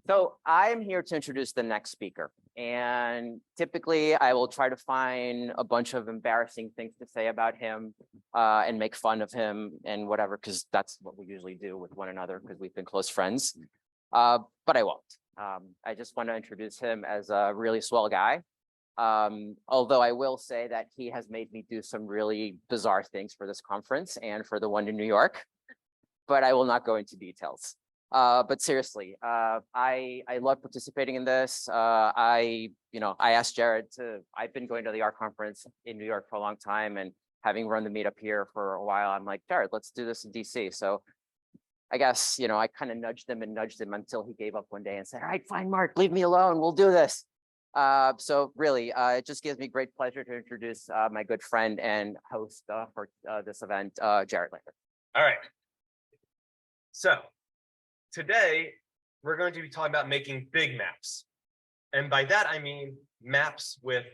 So I'm here to introduce the next speaker. And typically I will try to find a bunch of embarrassing things to say about him and make fun of him and whatever, because that's what we usually do with one another because we've been close friends. But I won't. I just want to introduce him as a really swell guy. Although I will say that he has made me do some really bizarre things for this conference and for the one in New York, but I will not go into details. But seriously, I love participating in this. I asked Jared I've been going to the art conference in New York for a long time, and having run the meetup here for a while, I'm like, Jared, let's do this in DC. So I guess, I kind of nudged him until he gave up one day and said, all right, fine, Mark, leave me alone. We'll do this. So really, it just gives me great pleasure to introduce my good friend and host for this event, Jared Lander. All right. So today, we're going to be talking about making big maps. And by that, I mean maps with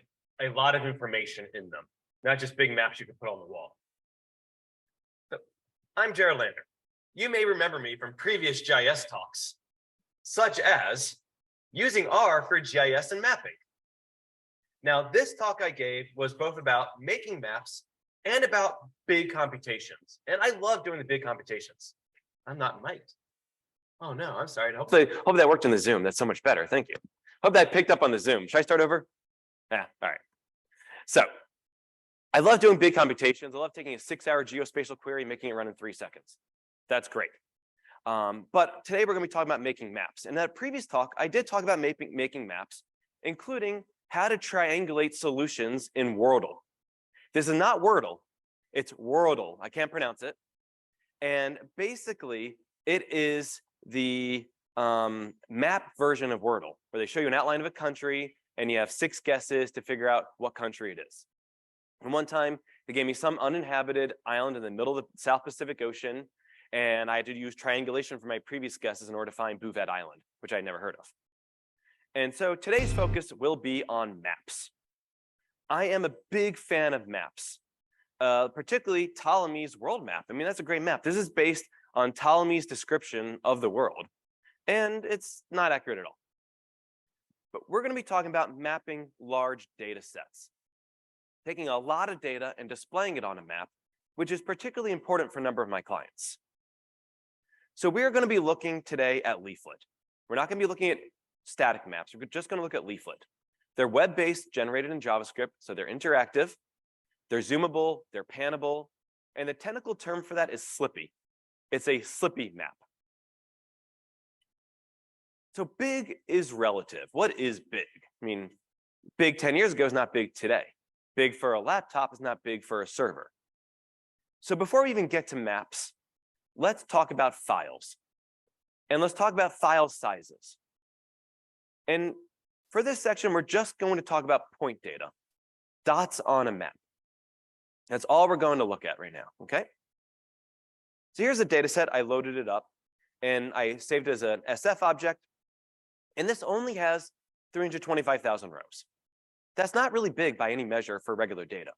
a lot of information in them, not just big maps you can put on the wall. So I'm Jared Lander. You may remember me from previous GIS talks, such as using R for GIS and mapping. Now, this talk I gave was both about making maps and about big computations. And I love doing the big computations. I'm not mic'd. Oh no, I'm sorry. Hope that worked in the Zoom. That's so much better. Thank you. Hope that picked up on the Zoom. Should I start over? Yeah, all right. So I love doing big computations. I love taking a 6-hour geospatial query and making it run in 3 seconds. That's great. But today we're going to be talking about making maps. In that previous talk, I did talk about making maps, including how to triangulate solutions in Wordle. This is not Wordle, it's Wordle. I can't pronounce it. And basically, it is the map version of Wordle, where they show you an outline of a country, and you have 6 guesses to figure out what country it is. And one time, they gave me some uninhabited island in the middle of the South Pacific Ocean, and I had to use triangulation for my previous guesses in order to find Bouvet Island, which I'd never heard of. And so today's focus will be on maps. I am a big fan of maps, particularly Ptolemy's world map. I mean, that's a great map. This is based on Ptolemy's description of the world, and it's not accurate at all. But we're going to be talking about mapping large data sets, taking a lot of data and displaying it on a map, which is particularly important for a number of my clients. So we're going to be looking today at Leaflet. We're not going to be looking at static maps. We're just going to look at Leaflet. They're web-based, generated in JavaScript, so they're interactive, they're zoomable, they're pannable, and the technical term for that is slippy. It's a slippy map. So big is relative. What is big? I mean, big 10 years ago is not big today. Big for a laptop is not big for a server. So before we even get to maps, let's talk about files. And let's talk about file sizes. And for this section, we're just going to talk about point data, dots on a map. That's all we're going to look at right now, okay? So here's a data set. I loaded it up, and I saved it as an SF object. And this only has 325,000 rows. That's not really big by any measure for regular data.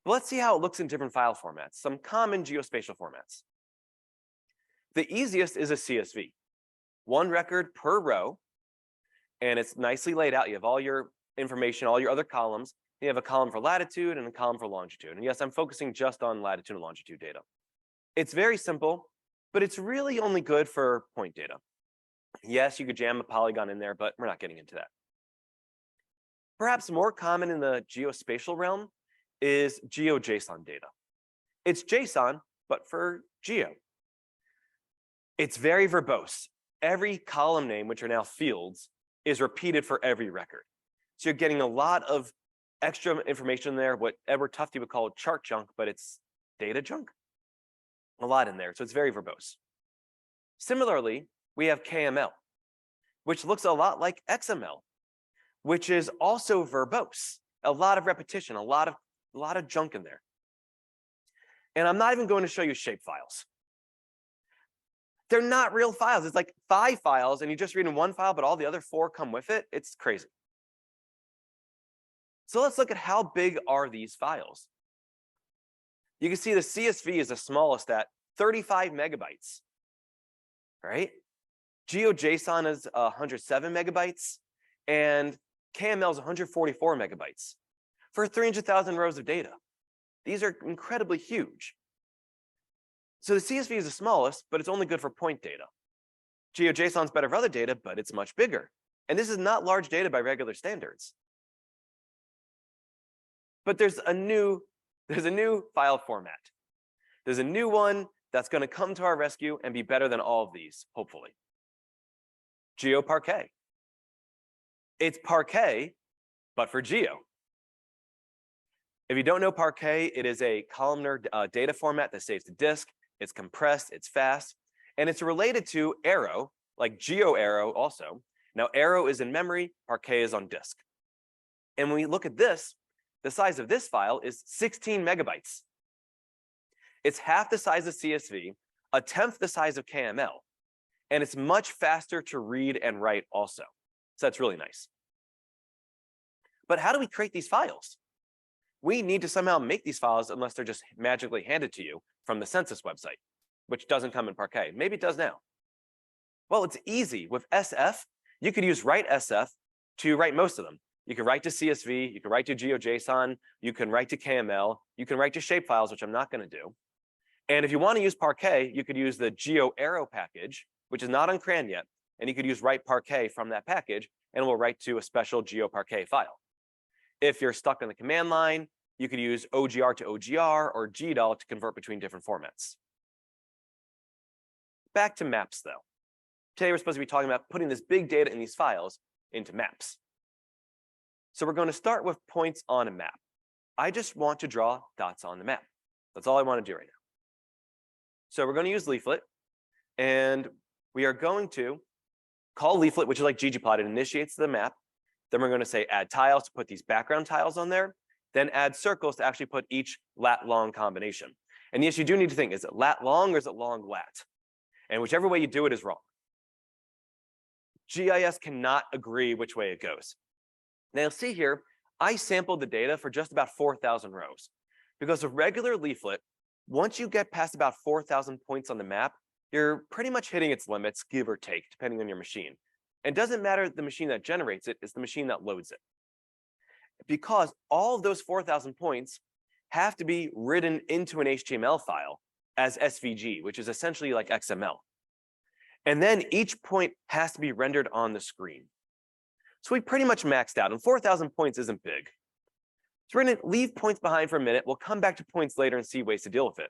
But let's see how it looks in different file formats, some common geospatial formats. The easiest is a CSV, 1 record per row, and it's nicely laid out. You have all your information, all your other columns. You have a column for latitude and a column for longitude. And yes, I'm focusing just on latitude and longitude data. It's very simple, but it's really only good for point data. Yes, you could jam a polygon in there, but we're not getting into that. Perhaps more common in the geospatial realm is GeoJSON data. It's JSON, but for geo. It's very verbose. Every column name, which are now fields, is repeated for every record. So you're getting a lot of extra information there, what Edward Tufte would call chart junk, but it's data junk. A lot in there, so it's very verbose. Similarly, we have KML, which looks a lot like XML, which is also verbose. A lot of repetition, a lot of junk in there. And I'm not even going to show you shape files. They're not real files. It's like 5 files, and you just read in 1 file, but all the other 4 come with it. It's crazy. So let's look at how big are these files. You can see the CSV is the smallest at 35 megabytes, right? GeoJSON is 107 megabytes, and KML is 144 megabytes for 300,000 rows of data. These are incredibly huge. So the CSV is the smallest, but it's only good for point data. GeoJSON is better for other data, but it's much bigger. And this is not large data by regular standards. But there's a new file format. There's a new one that's going to come to our rescue and be better than all of these, hopefully. GeoParquet. It's Parquet, but for Geo. If you don't know Parquet, it is a columnar data format that saves to disk. It's compressed, it's fast, and it's related to Arrow, like GeoArrow also. Now, Arrow is in memory, Parquet is on disk. And when we look at this, the size of this file is 16 megabytes. It's half the size of CSV, a tenth the size of KML, and it's much faster to read and write also. So that's really nice. But how do we create these files? We need to somehow make these files unless they're just magically handed to you from the census website, which doesn't come in Parquet. Maybe it does now. Well, it's easy. With SF, you could use write SF to write most of them. You can write to CSV, you can write to GeoJSON, you can write to KML, you can write to shapefiles, which I'm not going to do. And if you want to use Parquet, you could use the GeoArrow package, which is not on CRAN yet, and you could use write Parquet from that package, and it will write to a special GeoParquet file. If you're stuck on the command line, you could use OGR to OGR or GDAL to convert between different formats. Back to maps, though. Today, we're supposed to be talking about putting this big data in these files into maps. So we're going to start with points on a map. I just want to draw dots on the map. That's all I want to do right now. So we're going to use leaflet, and we are going to call leaflet, which is like ggplot. It initiates the map. Then we're going to say add tiles to put these background tiles on there. Then add circles to actually put each lat-long combination. And yes, you do need to think, is it lat-long or is it long-lat? And whichever way you do it is wrong. GIS cannot agree which way it goes. Now you'll see here, I sampled the data for just about 4,000 rows. Because with regular leaflet, once you get past about 4,000 points on the map, you're pretty much hitting its limits, give or take, depending on your machine. And it doesn't matter the machine that generates it, it's the machine that loads it. Because all of those 4,000 points have to be written into an HTML file as SVG, which is essentially like XML. And then each point has to be rendered on the screen. So we pretty much maxed out, and 4,000 points isn't big. So we're going to leave points behind for a minute. We'll come back to points later and see ways to deal with it.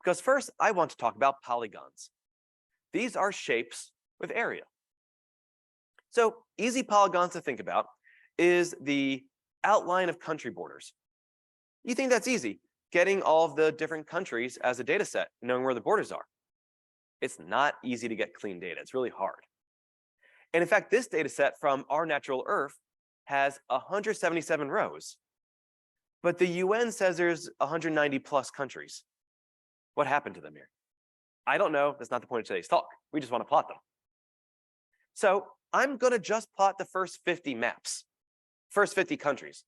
Because first, I want to talk about polygons. These are shapes with area. So easy polygons to think about is the outline of country borders. You think that's easy, getting all of the different countries as a data set, knowing where the borders are. It's not easy to get clean data. It's really hard. And in fact, this data set from Our Natural Earth has 177 rows. But the UN says there's 190 plus countries. What happened to them here? I don't know. That's not the point of today's talk. We just want to plot them. So I'm going to just plot the first 50 maps, first 50 countries.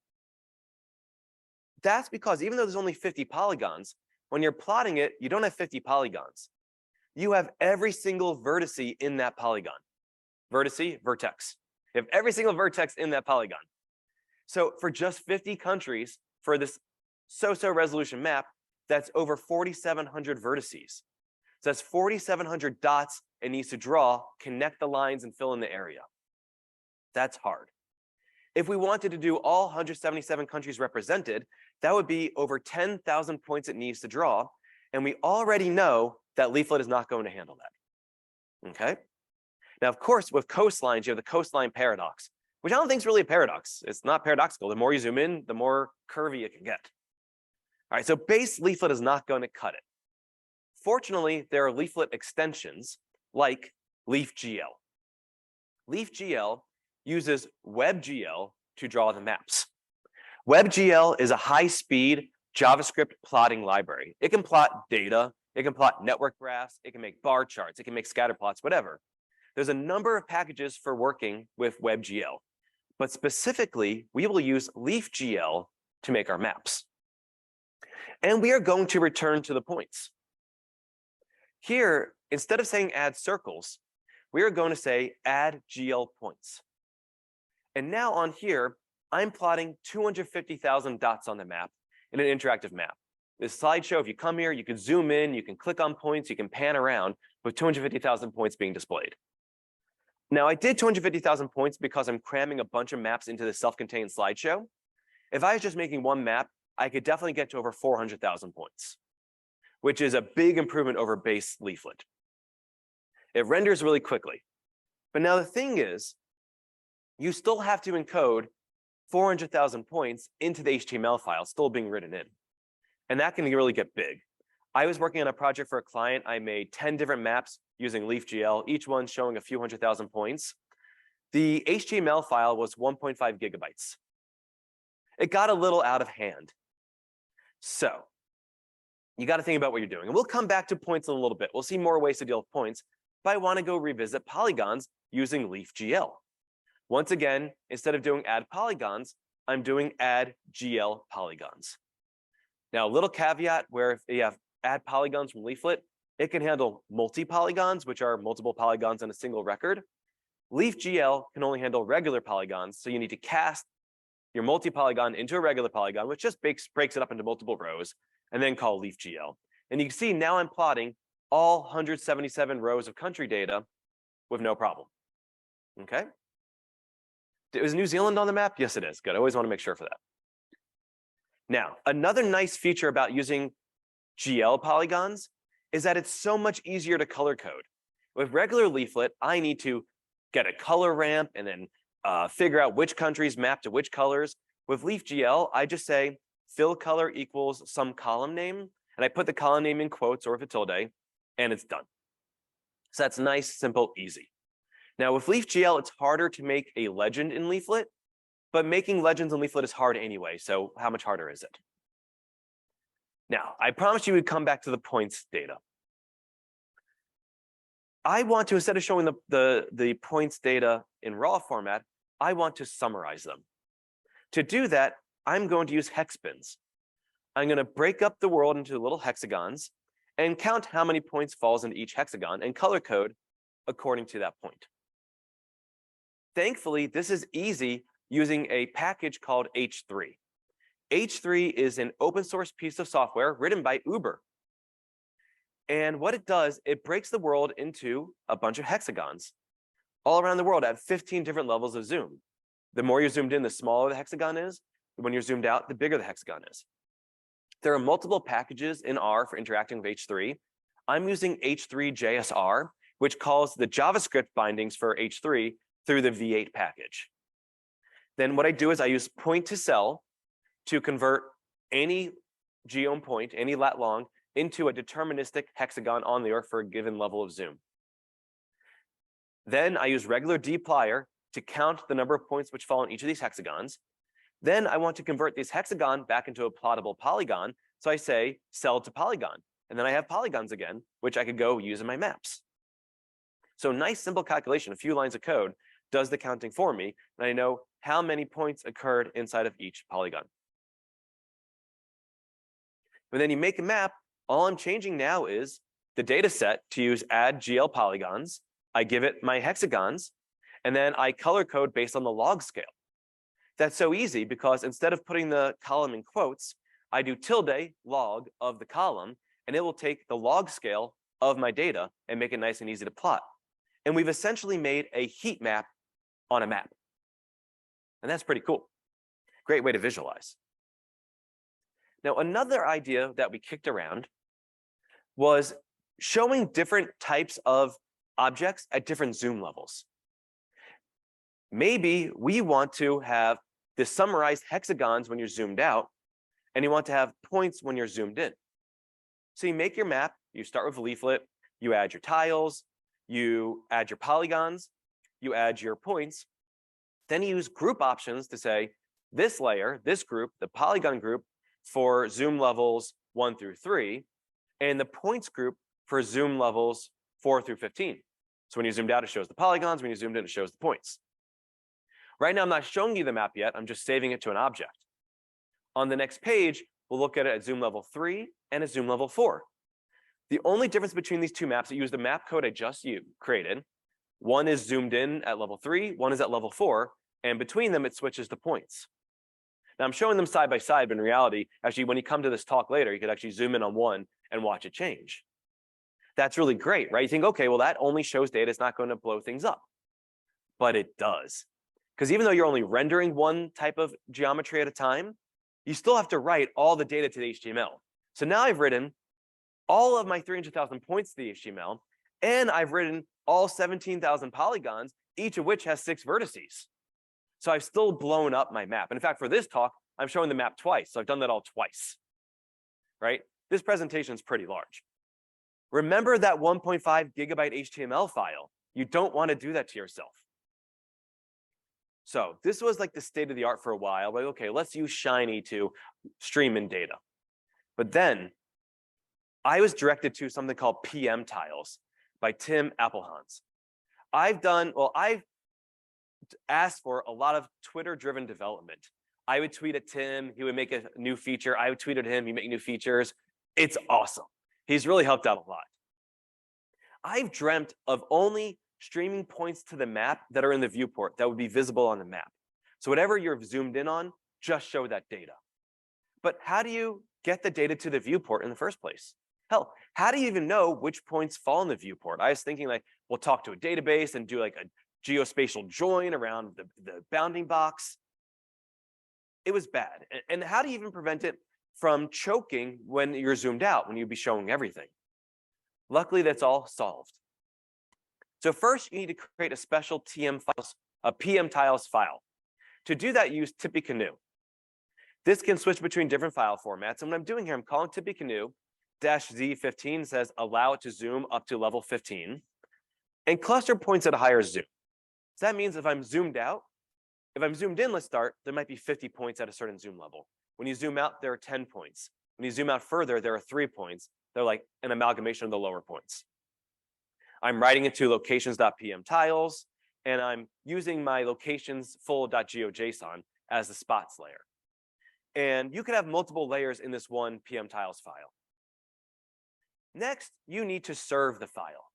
That's because even though there's only 50 polygons, when you're plotting it, you don't have 50 polygons. You have every single vertice in that polygon. Vertice, vertex. You have every single vertex in that polygon. So for just 50 countries, for this so-so resolution map, that's over 4,700 vertices. So that's 4,700 dots it needs to draw, connect the lines, and fill in the area. That's hard. If we wanted to do all 177 countries represented, that would be over 10,000 points it needs to draw. And we already know that leaflet is not going to handle that. Okay? Now, of course, with coastlines, you have the coastline paradox, which I don't think is really a paradox. It's not paradoxical. The more you zoom in, the more curvy it can get. All right, so base leaflet is not going to cut it. Fortunately, there are leaflet extensions like LeafGL. LeafGL uses WebGL to draw the maps. WebGL is a high-speed JavaScript plotting library. It can plot data, it can plot network graphs, it can make bar charts, it can make scatter plots, whatever. There's a number of packages for working with WebGL, but specifically, we will use LeafGL to make our maps. And we are going to return to the points. Here, instead of saying add circles, we are going to say add GL points. And now on here, I'm plotting 250,000 dots on the map in an interactive map. This slideshow, if you come here, you can zoom in, you can click on points, you can pan around with 250,000 points being displayed. Now, I did 250,000 points because I'm cramming a bunch of maps into the self-contained slideshow. If I was just making one map, I could definitely get to over 400,000 points, which is a big improvement over base leaflet. It renders really quickly. But now the thing is, you still have to encode 400,000 points into the HTML file still being written in. And that can really get big. I was working on a project for a client. I made 10 different maps using LeafGL, each one showing a few 100,000 points. The HTML file was 1.5 gigabytes. It got a little out of hand. So you got to think about what you're doing. And we'll come back to points in a little bit. We'll see more ways to deal with points, but I want to go revisit polygons using LeafGL. Once again, instead of doing add polygons, I'm doing add GL polygons. Now, a little caveat where if you have add polygons from Leaflet, it can handle multi-polygons, which are multiple polygons in a single record. LeafGL can only handle regular polygons, so you need to cast your multi-polygon into a regular polygon, which just breaks it up into multiple rows, and then call LeafGL. And you can see now I'm plotting all 177 rows of country data with no problem. Okay? Is New Zealand on the map? Yes, it is. Good. I always want to make sure for that. Now, another nice feature about using GL polygons is that it's so much easier to color code. With regular Leaflet, I need to get a color ramp and then figure out which countries map to which colors. With LeafGL, I just say fill color equals some column name, and I put the column name in quotes or with a tilde, and it's done. So that's nice, simple, easy. Now with LeafGL, it's harder to make a legend in Leaflet, but making legends in Leaflet is hard anyway, so how much harder is it? Now, I promised you we'd come back to the points data. I want to, instead of showing the points data in raw format, I want to summarize them. To do that, I'm going to use hex bins. I'm going to break up the world into little hexagons and count how many points falls into each hexagon and color code according to that point. Thankfully, this is easy using a package called H3. H3 is an open source piece of software written by Uber. And what it does, it breaks the world into a bunch of hexagons all around the world at 15 different levels of zoom. The more you're zoomed in, the smaller the hexagon is. When you're zoomed out, the bigger the hexagon is. There are multiple packages in R for interacting with H3. I'm using H3JSR, which calls the JavaScript bindings for H3 through the V8 package. Then what I do is I use point to cell to convert any geom point, any lat long, into a deterministic hexagon on the Earth for a given level of zoom. Then I use regular dplyr to count the number of points which fall in each of these hexagons. Then I want to convert this hexagon back into a plottable polygon. So I say cell to polygon. And then I have polygons again, which I could go use in my maps. So nice, simple calculation, a few lines of code does the counting for me. And I know how many points occurred inside of each polygon. When then you make a map, all I'm changing now is the data set to use add GL polygons. I give it my hexagons, and then I color code based on the log scale. That's so easy because instead of putting the column in quotes, I do tilde log of the column, and it will take the log scale of my data and make it nice and easy to plot. And we've essentially made a heat map on a map. And that's pretty cool. Great way to visualize. Now, another idea that we kicked around was showing different types of objects at different zoom levels. Maybe we want to have the summarized hexagons when you're zoomed out, and you want to have points when you're zoomed in. So you make your map, you start with Leaflet, you add your tiles, you add your polygons, you add your points, then you use group options to say this layer, this group, the polygon group for zoom levels 1 through 3, and the points group for zoom levels 4 through 15. So when you zoomed out, it shows the polygons. When you zoomed in, it shows the points. Right now, I'm not showing you the map yet. I'm just saving it to an object. On the next page, we'll look at it at zoom level 3 and at zoom level 4. The only difference between these two maps, I use the map code I just created. One is zoomed in at level 3, one is at level 4, and between them, it switches the points. Now I'm showing them side by side, but in reality, actually, when you come to this talk later, you could actually zoom in on one and watch it change. That's really great, right? You think, okay, well, that only shows data. It's not going to blow things up. But it does. Because even though you're only rendering one type of geometry at a time, you still have to write all the data to the HTML. So now I've written all of my 300,000 points to the HTML, and I've written all 17,000 polygons, each of which has 6 vertices. So I've still blown up my map. And in fact, for this talk, I'm showing the map twice. So I've done that all twice, right? This presentation is pretty large. Remember that 1.5 gigabyte HTML file. You don't want to do that to yourself. So this was like the state of the art for a while. Like, okay, let's use Shiny to stream in data. But then I was directed to something called PM tiles by Tim Appelhans. I've asked for a lot of Twitter-driven development. I would tweet at Tim, he would make a new feature. I would tweet at him, he'd make new features. It's awesome. He's really helped out a lot. I've dreamt of only streaming points to the map that are in the viewport that would be visible on the map. So whatever you're zoomed in on, just show that data. But how do you get the data to the viewport in the first place? Hell, how do you even know which points fall in the viewport? I was thinking like, we'll talk to a database and do like a geospatial join around the bounding box. It was bad. And how do you even prevent it from choking when you're zoomed out, when you'd be showing everything? Luckily, that's all solved. So first, you need to create a special PM tiles file. To do that, use Tippecanoe. This can switch between different file formats. And what I'm doing here, I'm calling Tippecanoe -Z15 says allow it to zoom up to level 15 and cluster points at a higher zoom. So that means if I'm zoomed out, if I'm zoomed in, let's start, there might be 50 points at a certain zoom level. When you zoom out, there are 10 points. When you zoom out further, there are 3 points. They're like an amalgamation of the lower points. I'm writing it to locations.pm tiles, and I'm using my locations full.geojson as the spots layer. And you could have multiple layers in this one PM tiles file. Next, you need to serve the file.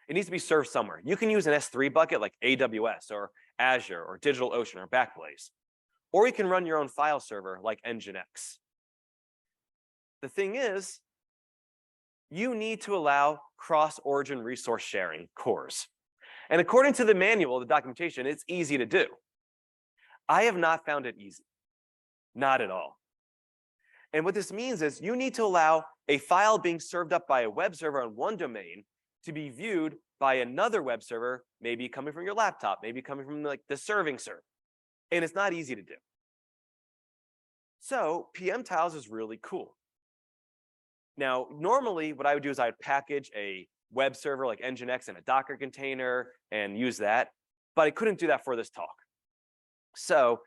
It needs to be served somewhere. You can use an S3 bucket like AWS or Azure or DigitalOcean or Backblaze. Or you can run your own file server like Nginx. The thing is, you need to allow cross-origin resource sharing, CORS. And according to the manual, the documentation, it's easy to do. I have not found it easy. Not at all. And what this means is you need to allow a file being served up by a web server on one domain to be viewed by another web server, maybe coming from your laptop, maybe coming from like the serving server. And it's not easy to do. So PM tiles is really cool. Now, normally what I would do is I'd package a web server like Nginx in a Docker container and use that, but I couldn't do that for this talk. So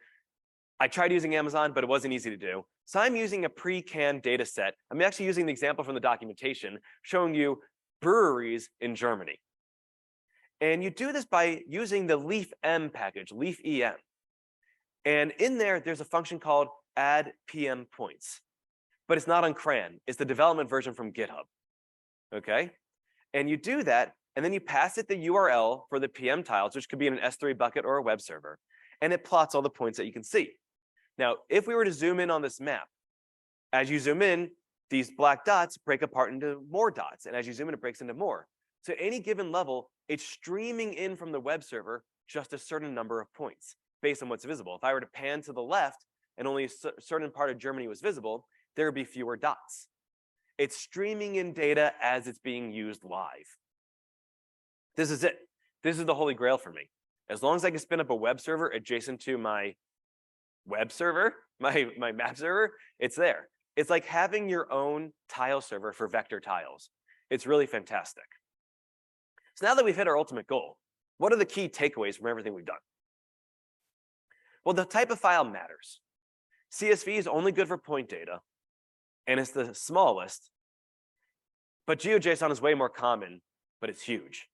I tried using Amazon, but it wasn't easy to do. So I'm using a pre-canned data set. I'm actually using the example from the documentation showing you breweries in Germany. And you do this by using the leafm package, leafem. And in there, there's a function called add PM points. But it's not on CRAN. It's the development version from GitHub. Okay? And you do that, and then you pass it the URL for the PM tiles, which could be in an S3 bucket or a web server. And it plots all the points that you can see. Now, if we were to zoom in on this map, as you zoom in, these black dots break apart into more dots. And as you zoom in, it breaks into more. So any given level, it's streaming in from the web server just a certain number of points based on what's visible. If I were to pan to the left and only a certain part of Germany was visible, there would be fewer dots. It's streaming in data as it's being used live. This is it. This is the holy grail for me. As long as I can spin up a web server adjacent to my web server, my map server, it's there. It's like having your own tile server for vector tiles. It's really fantastic. So now that we've hit our ultimate goal, what are the key takeaways from everything we've done? Well, the type of file matters. CSV is only good for point data, and it's the smallest. But GeoJSON is way more common, but it's huge.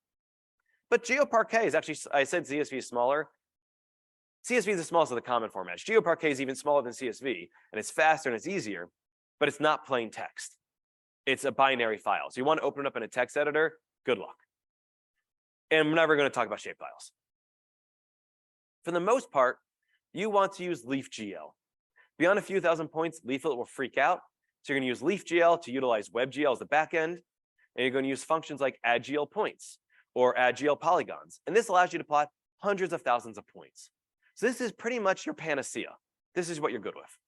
But GeoParquet is actually, I said CSV is smaller. CSV is the smallest of the common formats. GeoParquet is even smaller than CSV, and it's faster and it's easier, but it's not plain text. It's a binary file. So you want to open it up in a text editor, good luck. And I'm never going to talk about shapefiles. For the most part, you want to use leafgl. Beyond a few thousand points, Leaflet will freak out. So you're going to use leafgl to utilize WebGL as the backend. And you're going to use functions like addGL points or addGL polygons. And this allows you to plot hundreds of thousands of points. So this is pretty much your panacea. This is what you're good with.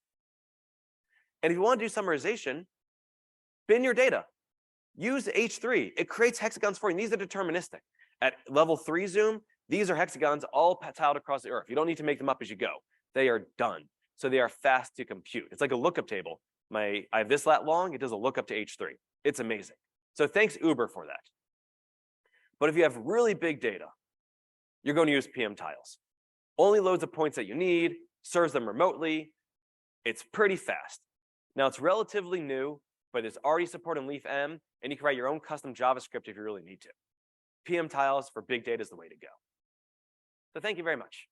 And if you want to do summarization, bin your data. Use H3. It creates hexagons for you. And these are deterministic. At level 3 zoom, these are hexagons all tiled across the earth. You don't need to make them up as you go. They are done. So they are fast to compute. It's like a lookup table. I have this lat long, it does a lookup to H3. It's amazing. So thanks Uber for that. But if you have really big data, you're going to use PM tiles. Only loads the points that you need, serves them remotely. It's pretty fast. Now it's relatively new, but it's already supported in LeafM, and you can write your own custom JavaScript if you really need to. PM tiles for big data is the way to go. So thank you very much.